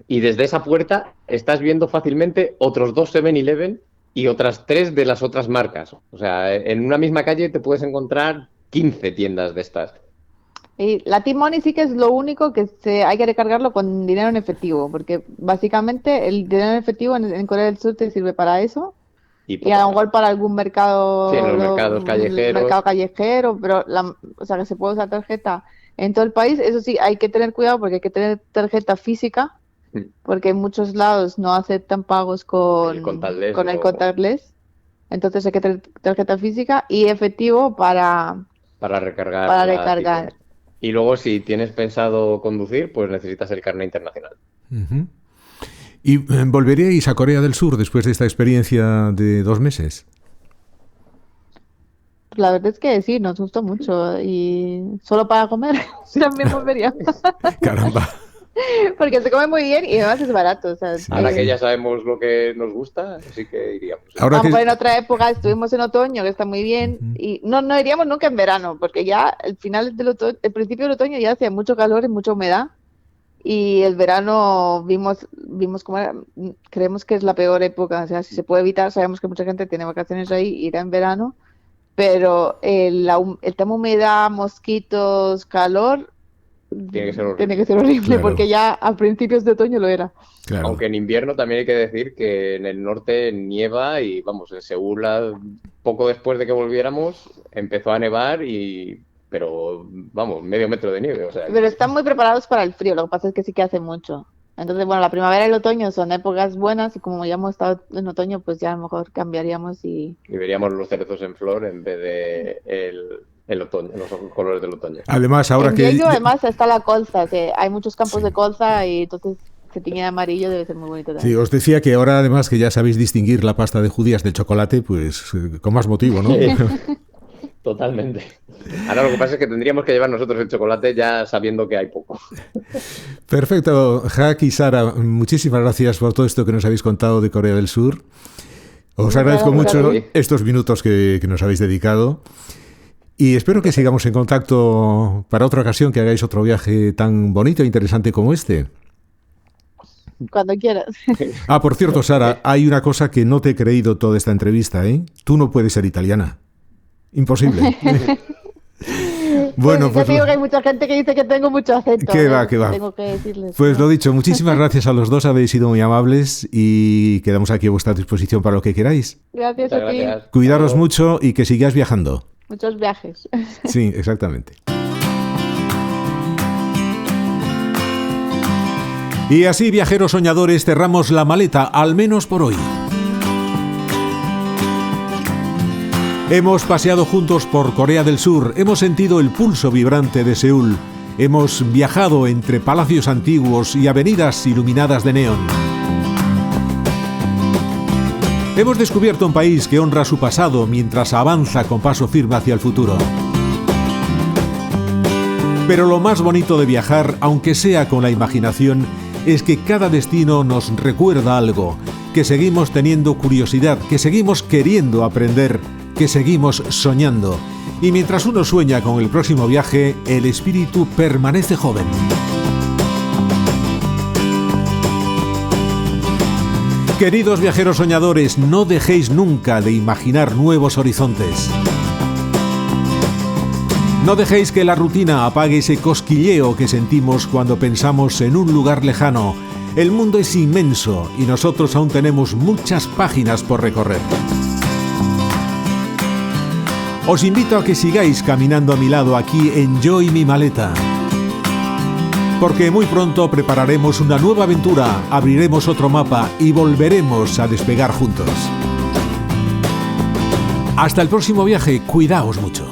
y desde esa puerta estás viendo fácilmente otros 2 7-Eleven y otras 3 de las otras marcas. O sea, en una misma calle te puedes encontrar 15 tiendas de estas. Y la T-Money sí que es lo único que hay que recargarlo con dinero en efectivo, porque básicamente el dinero en efectivo en Corea del Sur te sirve para eso y a lo mejor para algún mercado, sí, en los mercados callejeros. Mercado callejero, pero o sea que se puede usar tarjeta en todo el país. Eso sí, hay que tener cuidado porque hay que tener tarjeta física, porque en muchos lados no aceptan pagos con el contactless. Entonces hay que tener tarjeta física y efectivo para recargar. Y luego, si tienes pensado conducir, pues necesitas el carnet internacional. Uh-huh. ¿Y volveríais a Corea del Sur después de esta experiencia de 2 meses? La verdad es que sí, nos gustó mucho. Y solo para comer también volvería. Caramba. Porque se come muy bien y además es barato. O sea, sí. Ahora que ya sabemos lo que nos gusta, así que iríamos. Ahora que... en otra época estuvimos en otoño, que está muy bien, y no iríamos nunca en verano, porque ya al final del otoño, el principio del otoño ya hacía mucho calor y mucha humedad, y el verano vimos cómo era. Creemos que es la peor época. O sea, si se puede evitar, sabemos que mucha gente tiene vacaciones ahí, irá en verano, pero el tema humedad, mosquitos, calor... Tiene que ser horrible, claro. Porque ya a principios de otoño lo era. Claro. Aunque en invierno también hay que decir que en el norte nieva y, vamos, en Seúl, poco después de que volviéramos, empezó a nevar pero, vamos, medio metro de nieve. O sea, pero están muy preparados para el frío, lo que pasa es que sí que hace mucho. Entonces, bueno, la primavera y el otoño son épocas buenas y como ya hemos estado en otoño, pues ya a lo mejor cambiaríamos y veríamos los cerezos en flor en vez de el otoño, los colores del otoño. Además, ahora en Jeju, además está la colza, que hay muchos campos de colza y entonces se tiñe de amarillo, debe ser muy bonito también. Sí, os decía que ahora además que ya sabéis distinguir la pasta de judías del chocolate, pues con más motivo, ¿no? Totalmente. Ahora lo que pasa es que tendríamos que llevar nosotros el chocolate ya sabiendo que hay poco. Perfecto. Jack y Sara, muchísimas gracias por todo esto que nos habéis contado de Corea del Sur. Os agradezco mucho estos minutos que nos habéis dedicado. Y espero que sigamos en contacto para otra ocasión, que hagáis otro viaje tan bonito e interesante como este. Cuando quieras. Ah, por cierto, Sara, hay una cosa que no te he creído toda esta entrevista, ¿eh? Tú no puedes ser italiana. Imposible. Bueno, pues... Yo digo que hay mucha gente que dice que tengo mucho acento. ¿Qué va? Tengo que decirles. Pues lo dicho, muchísimas gracias a los dos, habéis sido muy amables y quedamos aquí a vuestra disposición para lo que queráis. Gracias a ti. Cuidaros mucho y que sigáis viajando. Muchos viajes. Sí, exactamente. Y así, viajeros soñadores, cerramos la maleta, al menos por hoy. Hemos paseado juntos por Corea del Sur, hemos sentido el pulso vibrante de Seúl, hemos viajado entre palacios antiguos y avenidas iluminadas de neón. Hemos descubierto un país que honra su pasado mientras avanza con paso firme hacia el futuro. Pero lo más bonito de viajar, aunque sea con la imaginación, es que cada destino nos recuerda algo, que seguimos teniendo curiosidad, que seguimos queriendo aprender, que seguimos soñando. Y mientras uno sueña con el próximo viaje, el espíritu permanece joven. Queridos viajeros soñadores, no dejéis nunca de imaginar nuevos horizontes. No dejéis que la rutina apague ese cosquilleo que sentimos cuando pensamos en un lugar lejano. El mundo es inmenso y nosotros aún tenemos muchas páginas por recorrer. Os invito a que sigáis caminando a mi lado aquí en Yo y mi maleta. Porque muy pronto prepararemos una nueva aventura, abriremos otro mapa y volveremos a despegar juntos. Hasta el próximo viaje, cuidaos mucho.